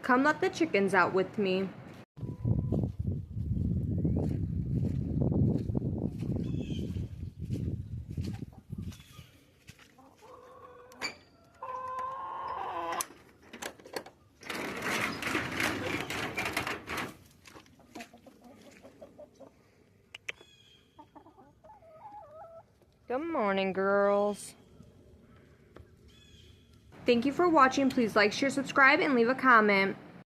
Come let the chickens out with me. Good morning, girls. Thank you for watching. Please like, share, subscribe, and leave a comment.